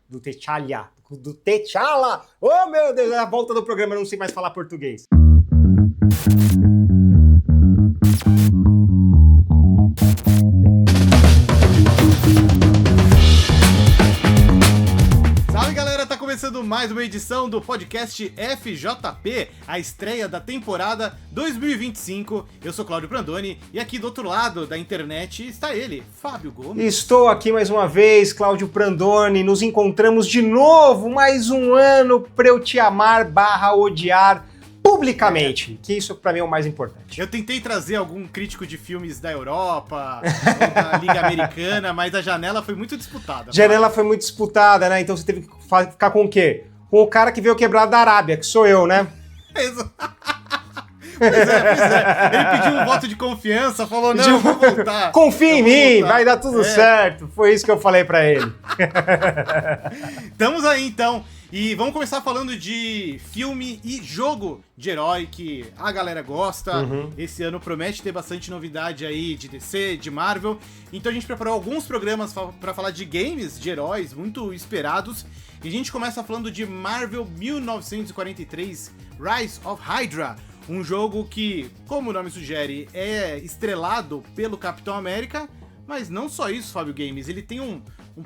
do T'Challa. Oh, meu Deus, é a volta do programa, eu não sei mais falar português. Salve, galera, tá começando mais uma edição do podcast FJP, a estreia da temporada 2025. Eu sou Cláudio Prandoni e aqui do outro lado da internet está ele, Fábio Gomes. Estou aqui mais uma vez, Cláudio Prandoni, nos encontramos de novo, mais um ano pra eu te amar / odiar publicamente, que isso pra mim é o mais importante. Eu tentei trazer algum crítico de filmes da Europa, ou da Liga Americana, mas a janela foi muito disputada. Janela foi muito disputada, né? Então você teve que ficar com o quê? Com o cara que veio quebrado da Arábia, que sou eu, né? Pois é. Ele pediu um voto de confiança, falou, não, eu vou voltar. Confia em mim, vai dar tudo certo. Foi isso que eu falei pra ele. Estamos aí, então. E vamos começar falando de filme e jogo de herói que a galera gosta. Esse ano promete ter bastante novidade aí de DC, de Marvel. Então a gente preparou alguns programas pra falar de games, de heróis, muito esperados. E a gente começa falando de Marvel 1943, Rise of Hydra. Um jogo que, como o nome sugere, é estrelado pelo Capitão América. Mas não só isso, Fábio Games. Ele tem um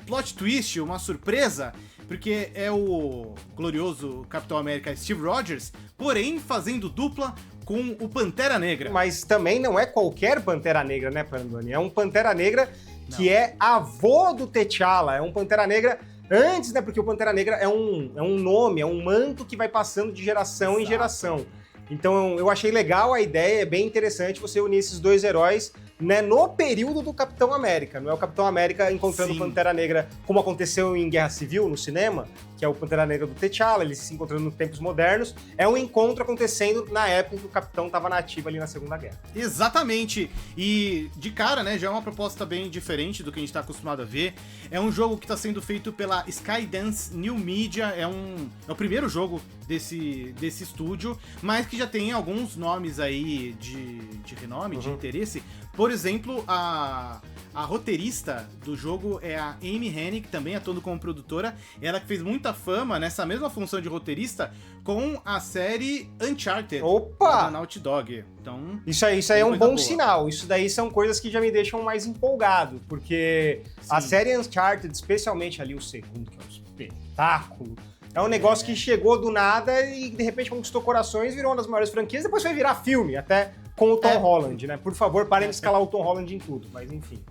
plot twist, uma surpresa, porque é o glorioso Capitão América Steve Rogers, porém fazendo dupla com o Pantera Negra. Mas também não é qualquer Pantera Negra, né, Prandoni? É um Pantera Negra que é avô do T'Challa. É um Pantera Negra antes, né? Porque o Pantera Negra é um nome, é um manto que vai passando de geração em geração. Então eu achei legal a ideia, é bem interessante você unir esses dois heróis, né, no período do Capitão América. Não é o Capitão América encontrando o Pantera Negra, como aconteceu em Guerra Civil, no cinema, que é o Pantera Negra do T'Challa, eles se encontrando nos tempos modernos. É um encontro acontecendo na época em que o Capitão estava nativo ali na Segunda Guerra. Exatamente. E de cara, né, já é uma proposta bem diferente do que a gente está acostumado a ver. É um jogo que está sendo feito pela Skydance New Media, é o primeiro jogo desse estúdio, mas que já tem alguns nomes aí de renome, de interesse. Por exemplo, a roteirista do jogo é a Amy Hennig, também atuando como produtora. Ela que fez muita fama nessa mesma função de roteirista com a série Uncharted. Opa! Da Naughty Dog. Então, isso aí é um bom sinal. Isso daí são coisas que já me deixam mais empolgado, porque a série Uncharted, especialmente ali o segundo, que é um espetáculo, é um negócio que chegou do nada e de repente conquistou corações, virou uma das maiores franquias, depois foi virar filme, até com o Tom Holland, né? Por favor, parem de escalar o Tom Holland em tudo, mas enfim.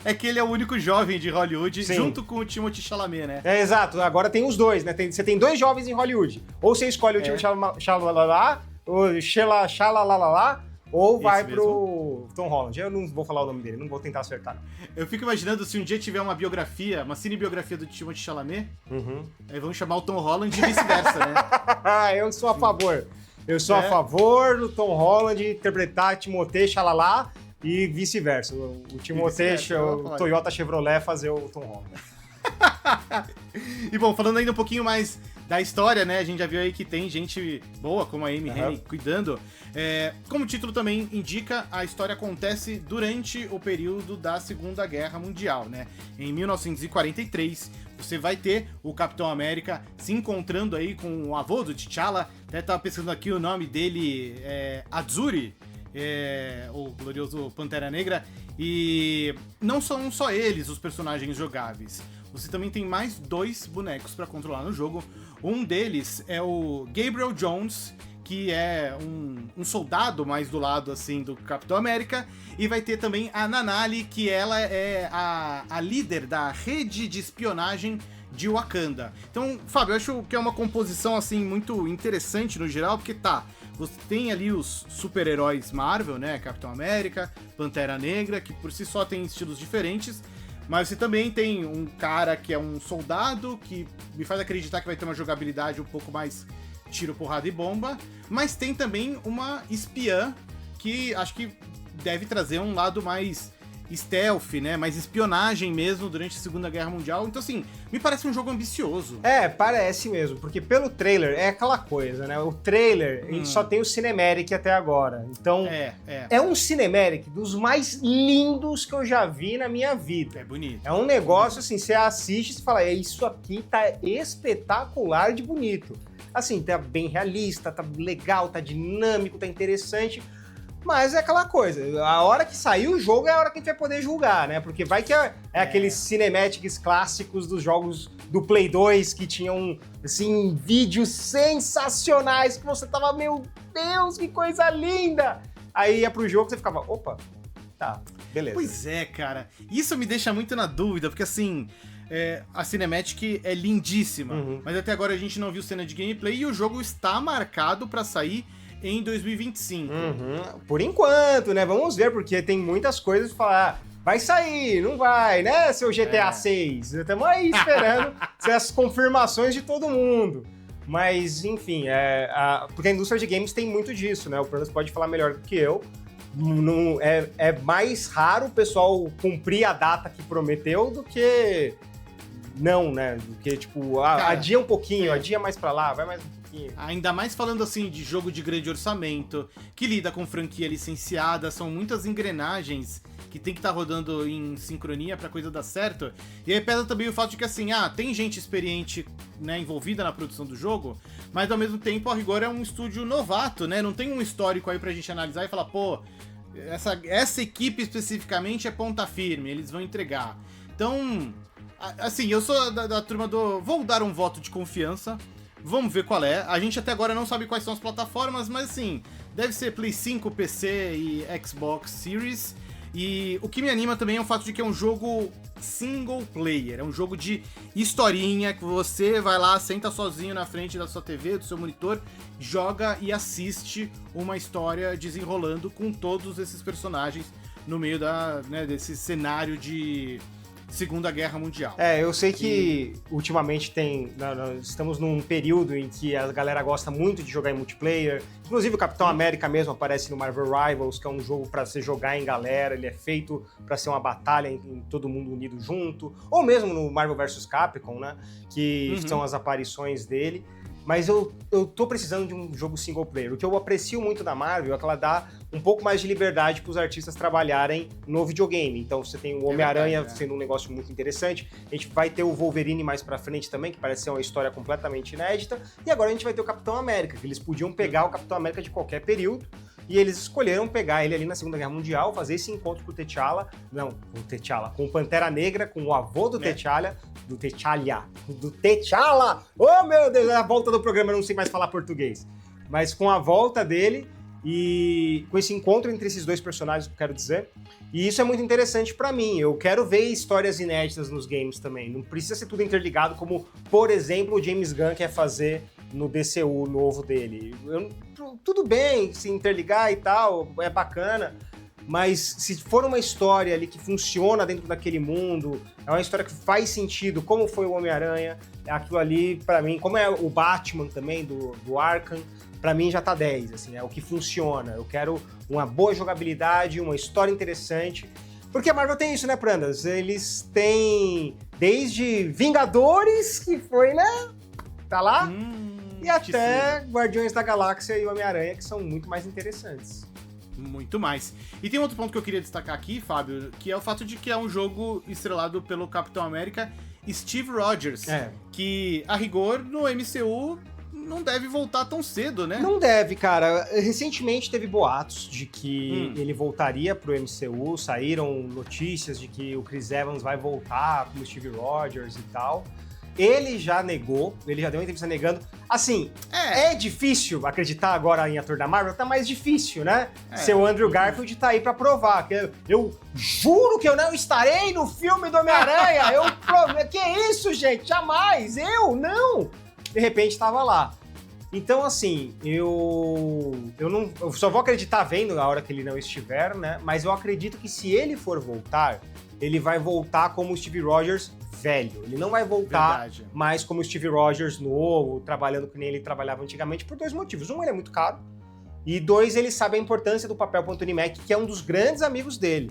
É que ele é o único jovem de Hollywood, junto com o Timothée Chalamet, né? É, exato. Agora tem os dois, né? Você tem dois jovens em Hollywood. Ou você escolhe o Timothée Chalamet, ou Xalalalá, ou vai pro Tom Holland. Eu não vou falar o nome dele, não vou tentar acertar, não. Eu fico imaginando se um dia tiver uma biografia, uma cinebiografia do Timothée Chalamet, aí vamos chamar o Tom Holland e vice-versa, né? Eu sou a favor. Eu sou a favor do Tom Holland interpretar Timothée Chalamet e vice-versa. O Timothée, o Toyota Chevrolet fazer o Tom Holland. E bom, falando ainda um pouquinho mais da história, né? A gente já viu aí que tem gente boa, como a Amy Hennig, cuidando. Como o título também indica, a história acontece durante o período da Segunda Guerra Mundial, né? Em 1943, você vai ter o Capitão América se encontrando aí com o avô do T'Challa. Até tava pensando aqui, o nome dele é Azzuri, o glorioso Pantera Negra. E não são só eles os personagens jogáveis. Você também tem mais 2 bonecos para controlar no jogo. Um deles é o Gabriel Jones, que é um soldado mais do lado assim do Capitão América, e vai ter também a Nanali, que ela é a líder da rede de espionagem de Wakanda. Então, Fábio, eu acho que é uma composição assim muito interessante no geral, porque você tem ali os super-heróis Marvel, né, Capitão América, Pantera Negra, que por si só tem estilos diferentes, mas você também tem um cara que é um soldado, que me faz acreditar que vai ter uma jogabilidade um pouco mais tiro, porrada e bomba, mas tem também uma espiã que acho que deve trazer um lado mais stealth, né? Mais espionagem mesmo durante a Segunda Guerra Mundial. Então, assim, me parece um jogo ambicioso. Parece mesmo, porque pelo trailer é aquela coisa, né? O trailer, a gente só tem o Cinematic até agora. Então, é um Cinematic dos mais lindos que eu já vi na minha vida. É bonito. É um negócio, assim, você assiste e fala, isso aqui tá espetacular de bonito. Assim, tá bem realista, tá legal, tá dinâmico, tá interessante. Mas é aquela coisa, a hora que sair o jogo é a hora que a gente vai poder julgar, né? Porque vai que é aqueles cinematics clássicos dos jogos do Play 2 que tinham, assim, vídeos sensacionais que você tava, meu Deus, que coisa linda! Aí ia pro jogo e você ficava, opa, tá, beleza. Pois é, cara. Isso me deixa muito na dúvida, porque assim... a Cinematic é lindíssima, mas até agora a gente não viu cena de gameplay e o jogo está marcado pra sair em 2025. Por enquanto, né? Vamos ver, porque tem muitas coisas pra falar. Vai sair, não vai, né, seu GTA 6? Estamos aí esperando as confirmações de todo mundo. Mas, enfim, porque a indústria de games tem muito disso, né? O Pranas pode falar melhor do que eu. Não, é mais raro o pessoal cumprir a data que prometeu do que não, né? Do que, tipo, adia um pouquinho, adia mais pra lá, vai mais um pouquinho. Ainda mais falando, assim, de jogo de grande orçamento, que lida com franquia licenciada, são muitas engrenagens que tem que estar rodando em sincronia pra coisa dar certo. E aí pesa também o fato de que, assim, tem gente experiente, né, envolvida na produção do jogo, mas ao mesmo tempo, a rigor, é um estúdio novato, né? Não tem um histórico aí pra gente analisar e falar, pô, essa equipe especificamente é ponta firme, eles vão entregar. Então, assim, eu sou da turma do... Vou dar um voto de confiança, vamos ver qual é. A gente até agora não sabe quais são as plataformas, mas assim, deve ser Play 5, PC e Xbox Series. E o que me anima também é o fato de que é um jogo single player, é um jogo de historinha, que você vai lá, senta sozinho na frente da sua TV, do seu monitor, joga e assiste uma história desenrolando com todos esses personagens no meio desse cenário de Segunda Guerra Mundial. Eu sei que ultimamente nós estamos num período em que a galera gosta muito de jogar em multiplayer. Inclusive o Capitão América mesmo aparece no Marvel Rivals, que é um jogo pra você jogar em galera, ele é feito pra ser uma batalha em todo mundo unido junto. Ou mesmo no Marvel vs Capcom, né? Que são as aparições dele. Mas eu tô precisando de um jogo single player. O que eu aprecio muito da Marvel é que ela dá um pouco mais de liberdade para os artistas trabalharem no videogame. Então você tem o Homem-Aranha sendo um negócio muito interessante. A gente vai ter o Wolverine mais pra frente também, que parece ser uma história completamente inédita. E agora a gente vai ter o Capitão América, que eles podiam pegar o Capitão América de qualquer período. E eles escolheram pegar ele ali na Segunda Guerra Mundial, fazer esse encontro com o T'Challa, com o Pantera Negra, com o avô do T'Challa, do T'Challa! Oh, meu Deus, é a volta do programa, eu não sei mais falar português. Mas com a volta dele e com esse encontro entre esses dois personagens, que eu quero dizer. E isso é muito interessante pra mim. Eu quero ver histórias inéditas nos games também. Não precisa ser tudo interligado, como, por exemplo, o James Gunn quer fazer no DCU novo dele. Tudo bem se interligar e tal, é bacana, mas se for uma história ali que funciona dentro daquele mundo, é uma história que faz sentido, como foi o Homem-Aranha, aquilo ali, pra mim, como é o Batman também, do Arkham, pra mim já tá 10, assim, é o que funciona. Eu quero uma boa jogabilidade, uma história interessante, porque a Marvel tem isso, né, Prandas? Eles têm desde Vingadores, que foi, né, tá lá, e até Guardiões da Galáxia e Homem-Aranha, que são muito mais interessantes. Muito mais. E tem outro ponto que eu queria destacar aqui, Fábio, que é o fato de que é um jogo estrelado pelo Capitão América Steve Rogers, que, a rigor, no MCU não deve voltar tão cedo, né? Não deve, cara. Recentemente teve boatos de que ele voltaria pro MCU, saíram notícias de que o Chris Evans vai voltar como Steve Rogers e tal. Ele já negou, ele já deu uma entrevista negando. Assim, é difícil acreditar agora em ator da Marvel, tá mais difícil, né? Seu Andrew Garfield tá aí pra provar. Eu juro que eu não estarei no filme do Homem-Aranha. Que isso, gente? Jamais! Eu não! De repente tava lá. Então, assim, eu só vou acreditar vendo a hora que ele não estiver, né? Mas eu acredito que se ele for voltar, ele vai voltar como o Steve Rogers velho. Ele não vai voltar mais como o Steve Rogers novo, trabalhando que nem ele trabalhava antigamente, por dois motivos. Um, ele é muito caro. E dois, ele sabe a importância do papel pro Anthony Mack, que é um dos grandes amigos dele.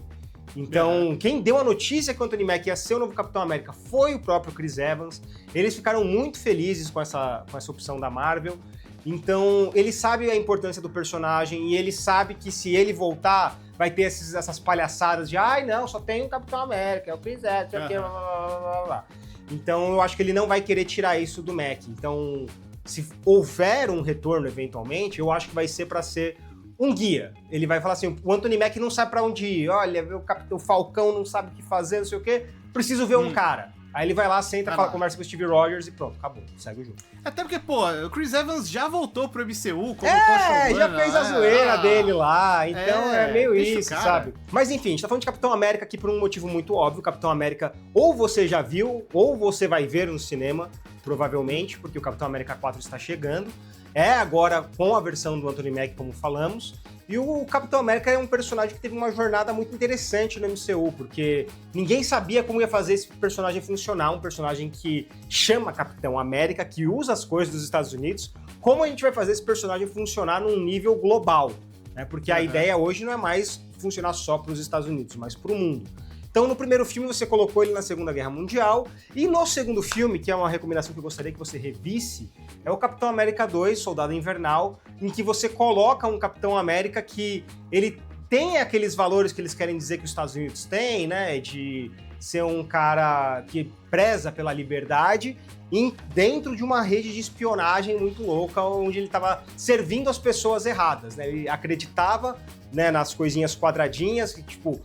Então, quem deu a notícia que o Anthony Mackie ia ser o novo Capitão América foi o próprio Chris Evans. Eles ficaram muito felizes com essa opção da Marvel. Então, ele sabe a importância do personagem e ele sabe que se ele voltar, vai ter essas palhaçadas de ai, não, só tem um Capitão América, é o Chris Evans, blá, blá, blá, blá. Então, eu acho que ele não vai querer tirar isso do Mackie. Então, se houver um retorno eventualmente, eu acho que vai ser para ser um guia. Ele vai falar assim, o Anthony Mackie não sabe para onde ir, olha, o Falcão não sabe o que fazer, não sei o quê, preciso ver um cara. Aí ele vai lá, senta, conversa com o Steve Rogers e pronto, acabou, segue o jogo. Até porque, pô, o Chris Evans já voltou pro MCU como Tocha já fez a zoeira dele lá, então é meio isso, sabe? Mas enfim, a gente tá falando de Capitão América aqui por um motivo muito óbvio. Capitão América ou você já viu, ou você vai ver no cinema, provavelmente, porque o Capitão América 4 está chegando. É agora com a versão do Anthony Mackie, como falamos. E o Capitão América é um personagem que teve uma jornada muito interessante no MCU, porque ninguém sabia como ia fazer esse personagem funcionar, um personagem que chama Capitão América, que usa as coisas dos Estados Unidos. Como a gente vai fazer esse personagem funcionar num nível global? Né? Porque a ideia hoje não é mais funcionar só para os Estados Unidos, mas para o mundo. Então, no primeiro filme, você colocou ele na Segunda Guerra Mundial, e no segundo filme, que é uma recomendação que eu gostaria que você revisse, é o Capitão América 2, Soldado Invernal, em que você coloca um Capitão América que ele tem aqueles valores que eles querem dizer que os Estados Unidos têm, né, de ser um cara que preza pela liberdade, dentro de uma rede de espionagem muito louca, onde ele estava servindo as pessoas erradas, né? Ele acreditava, né, nas coisinhas quadradinhas, que, tipo,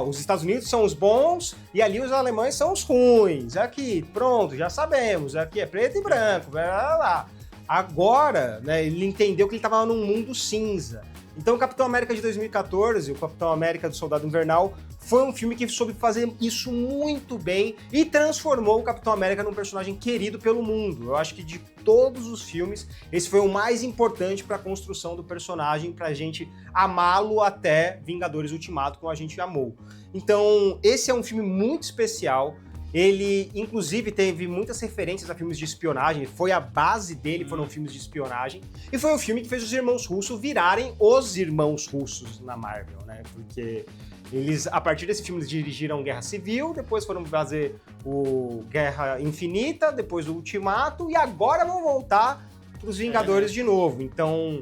os Estados Unidos são os bons e ali os alemães são os ruins. Aqui, pronto, já sabemos. Aqui é preto e branco, blá, blá, blá. Agora, né, ele entendeu que ele estava num mundo cinza. Então, o Capitão América de 2014, o Capitão América do Soldado Invernal, foi um filme que soube fazer isso muito bem e transformou o Capitão América num personagem querido pelo mundo. Eu acho que de todos os filmes, esse foi o mais importante para a construção do personagem, para a gente amá-lo até Vingadores Ultimato, como a gente amou. Então, esse é um filme muito especial. Ele, inclusive, teve muitas referências a filmes de espionagem, foi a base dele, foram filmes de espionagem, e foi o filme que fez os irmãos russos virarem os irmãos russos na Marvel, né? Porque eles, a partir desse filme, eles dirigiram Guerra Civil, depois foram fazer o Guerra Infinita, depois o Ultimato, e agora vão voltar para os Vingadores de novo. Então,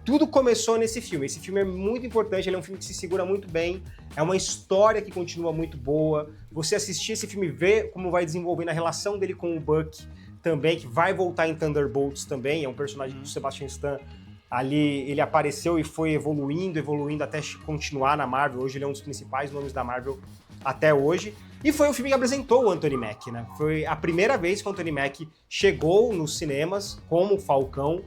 tudo começou nesse filme. Esse filme é muito importante, ele é um filme que se segura muito bem, é uma história que continua muito boa. Você assistir esse filme, ver como vai desenvolvendo a relação dele com o Buck também, que vai voltar em Thunderbolts também, é um personagem do Sebastian Stan. Ali ele apareceu e foi evoluindo até continuar na Marvel. Hoje ele é um dos principais nomes da Marvel até hoje. E foi o filme que apresentou o Anthony Mackie, né? Foi a primeira vez que o Anthony Mackie chegou nos cinemas como Falcão.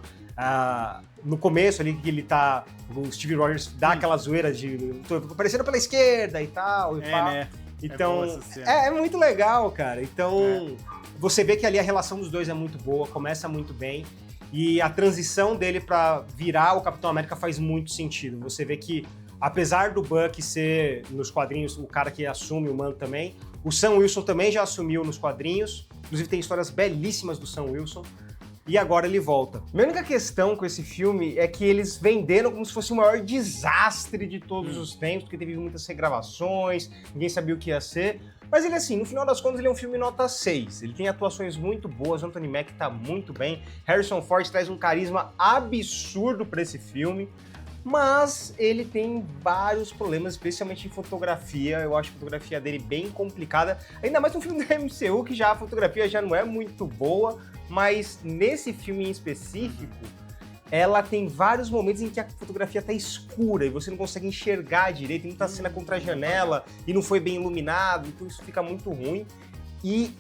No começo ali que ele tá, o Steve Rogers dá aquela zoeira de tô aparecendo pela esquerda e tal, né? Então, é muito legal, cara. Então, você vê que ali a relação dos dois é muito boa, começa muito bem, e a transição dele pra virar o Capitão América faz muito sentido. Você vê que, apesar do Buck ser, nos quadrinhos, o cara que assume o manto também, o Sam Wilson também já assumiu nos quadrinhos, inclusive tem histórias belíssimas do Sam Wilson, e agora ele volta. Minha única questão com esse filme é que eles venderam como se fosse o maior desastre de todos os tempos, porque teve muitas regravações, ninguém sabia o que ia ser. Mas ele, assim, no final das contas, ele é um filme nota 6. Ele tem atuações muito boas, o Anthony Mackie tá muito bem, Harrison Ford traz um carisma absurdo pra esse filme, mas ele tem vários problemas, especialmente em fotografia. Eu acho a fotografia dele bem complicada, ainda mais no filme da MCU, que já a fotografia já não é muito boa, mas nesse filme em específico, ela tem vários momentos em que a fotografia tá escura e você não consegue enxergar direito, tem muita cena contra a janela e não foi bem iluminado, então isso fica muito ruim. E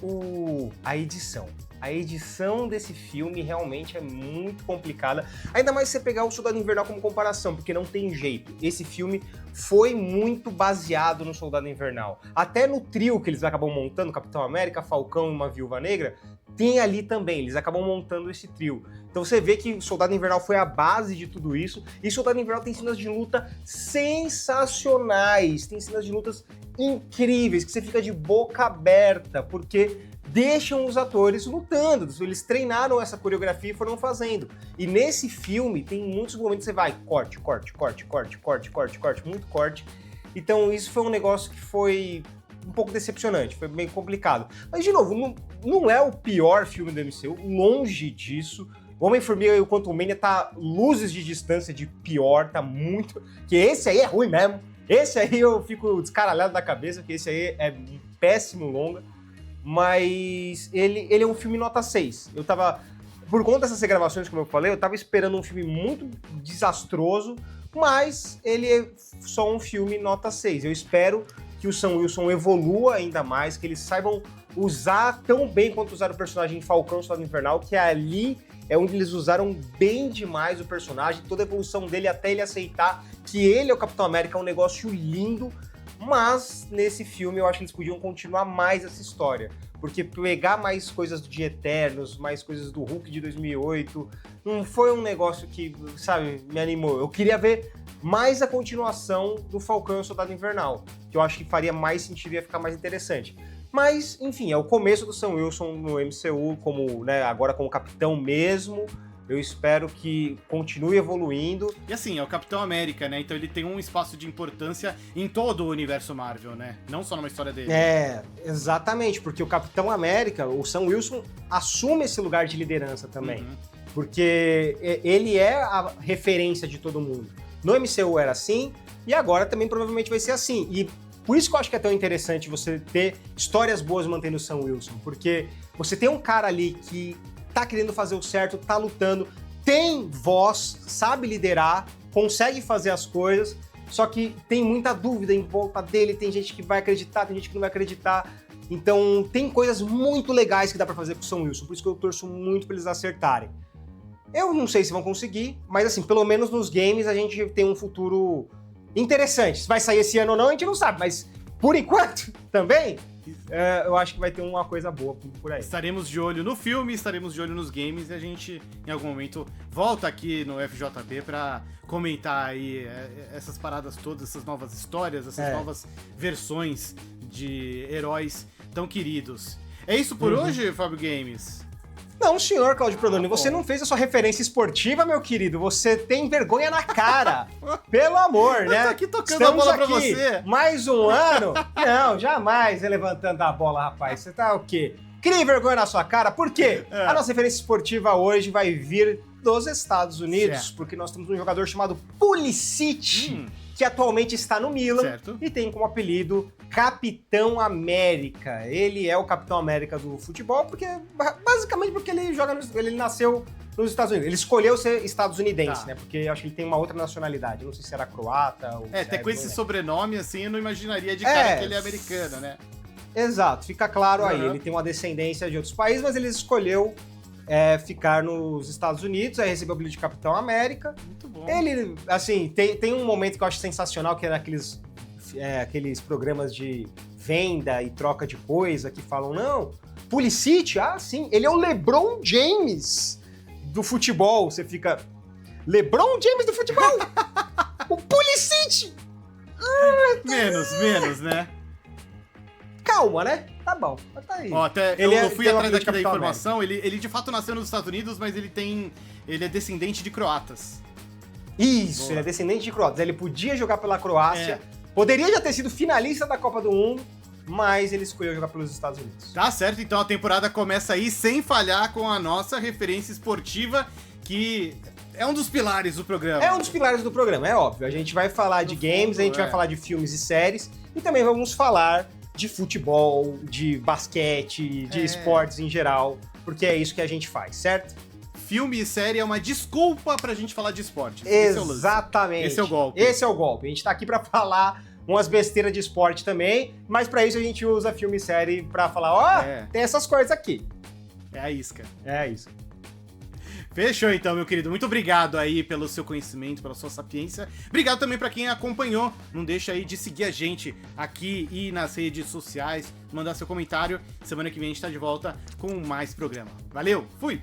a edição. A edição desse filme realmente é muito complicada. Ainda mais se você pegar o Soldado Invernal como comparação, porque não tem jeito. Esse filme foi muito baseado no Soldado Invernal. Até no trio que eles acabam montando, Capitão América, Falcão e uma Viúva Negra, tem ali também, eles acabam montando esse trio. Então você vê que Soldado Invernal foi a base de tudo isso, e Soldado Invernal tem cenas de luta sensacionais, tem cenas de lutas incríveis, que você fica de boca aberta, porque deixam os atores lutando, eles treinaram essa coreografia e foram fazendo. E nesse filme tem muitos momentos que você vai, corte, muito corte. Então isso foi um negócio que foi um pouco decepcionante, foi bem complicado. Mas, de novo, não é o pior filme do MCU, longe disso. O Homem-Formiga e o Quantumania tá luzes de distância de pior, tá muito... Que esse aí é ruim mesmo. Esse aí eu fico descaralhado da cabeça, porque esse aí é um péssimo longa. Mas ele é um filme nota 6. Eu tava... Por conta dessas regravações, como eu falei, eu tava esperando um filme muito desastroso, mas ele é só um filme nota 6. Eu espero que o Sam Wilson evolua ainda mais, que eles saibam usar tão bem quanto usaram o personagem em Falcão e Soldado Invernal, que ali é onde eles usaram bem demais o personagem, toda a evolução dele até ele aceitar que ele é o Capitão América, é um negócio lindo, mas nesse filme eu acho que eles podiam continuar mais essa história, porque pegar mais coisas de Eternos, mais coisas do Hulk de 2008, não foi um negócio que, sabe, me animou. Eu queria ver mais a continuação do Falcão e o Soldado Invernal, que eu acho que faria mais sentido e ia ficar mais interessante. Mas, enfim, é o começo do Sam Wilson no MCU, como, né, agora como capitão mesmo. Eu espero que continue evoluindo. E assim, é o Capitão América, né? Então ele tem um espaço de importância em todo o universo Marvel, né? Não só numa história dele. É, exatamente, porque o Capitão América, o Sam Wilson, assume esse lugar de liderança também. Uhum. Porque ele é a referência de todo mundo. No MCU era assim, e agora também provavelmente vai ser assim. E por isso que eu acho que é tão interessante você ter histórias boas mantendo o Sam Wilson, porque você tem um cara ali que tá querendo fazer o certo, tá lutando, tem voz, sabe liderar, consegue fazer as coisas, só que tem muita dúvida em volta dele, tem gente que vai acreditar, tem gente que não vai acreditar. Então tem coisas muito legais que dá pra fazer com o Sam Wilson, por isso que eu torço muito pra eles acertarem. Eu não sei se vão conseguir, mas assim, pelo menos nos games a gente tem um futuro interessante. Se vai sair esse ano ou não, a gente não sabe, mas por enquanto também, eu acho que vai ter uma coisa boa por aí. Estaremos de olho no filme, estaremos de olho nos games e a gente, em algum momento, volta aqui no FJB pra comentar aí essas paradas todas, essas novas histórias, essas novas versões de heróis tão queridos. É isso por hoje, Fábio Games? Não, senhor Claudio Prodoni, você não fez a sua referência esportiva, meu querido. Você tem vergonha na cara. Pelo amor, né? Eu tô aqui tocando a bola pra você. Mais um ano? Não, jamais levantando a bola, rapaz. Você tá o quê? Crie vergonha na sua cara. Por quê? A nossa referência esportiva hoje vai vir dos Estados Unidos, porque nós temos um jogador chamado Pulisic, que atualmente está no Milan e tem como apelido Capitão América. Ele é o Capitão América do futebol, basicamente porque ele nasceu nos Estados Unidos. Ele escolheu ser estadunidense, né? Porque eu acho que ele tem uma outra nacionalidade. Eu não sei se era croata ou até com esse sobrenome, assim, eu não imaginaria de cara que ele é americano, né? Exato, fica claro aí. Ele tem uma descendência de outros países, mas ele escolheu ficar nos Estados Unidos, aí recebeu o apelido de Capitão América. Muito bom. Ele, assim, tem um momento que eu acho sensacional, que é naqueles aqueles programas de venda e troca de coisa que falam, não, Pulisic, sim, ele é o LeBron James do futebol. Você fica, LeBron James do futebol? O Pulisic! Menos, né? Calma, né? Tá bom, mas tá aí. Ó, eu fui atrás daqui da informação, ele de fato nasceu nos Estados Unidos, mas ele é descendente de croatas. Isso, ele é descendente de croatas. Ele podia jogar pela Croácia, poderia já ter sido finalista da Copa do Mundo, mas ele escolheu jogar pelos Estados Unidos. Tá certo, então a temporada começa aí sem falhar com a nossa referência esportiva, que é um dos pilares do programa. É um dos pilares do programa, é óbvio. A gente vai falar de games, a gente vai falar de filmes e séries, e também vamos falar de futebol, de basquete, de esportes em geral, porque é isso que a gente faz, certo? Filme e série é uma desculpa pra gente falar de esporte. Exatamente. Esse é o golpe. Esse é o golpe. A gente tá aqui pra falar umas besteiras de esporte também, mas pra isso a gente usa filme e série pra falar, tem essas coisas aqui. É a isca. É isso. Fechou então, meu querido. Muito obrigado aí pelo seu conhecimento, pela sua sapiência. Obrigado também pra quem acompanhou. Não deixa aí de seguir a gente aqui e nas redes sociais, mandar seu comentário. Semana que vem a gente tá de volta com mais programa. Valeu, fui!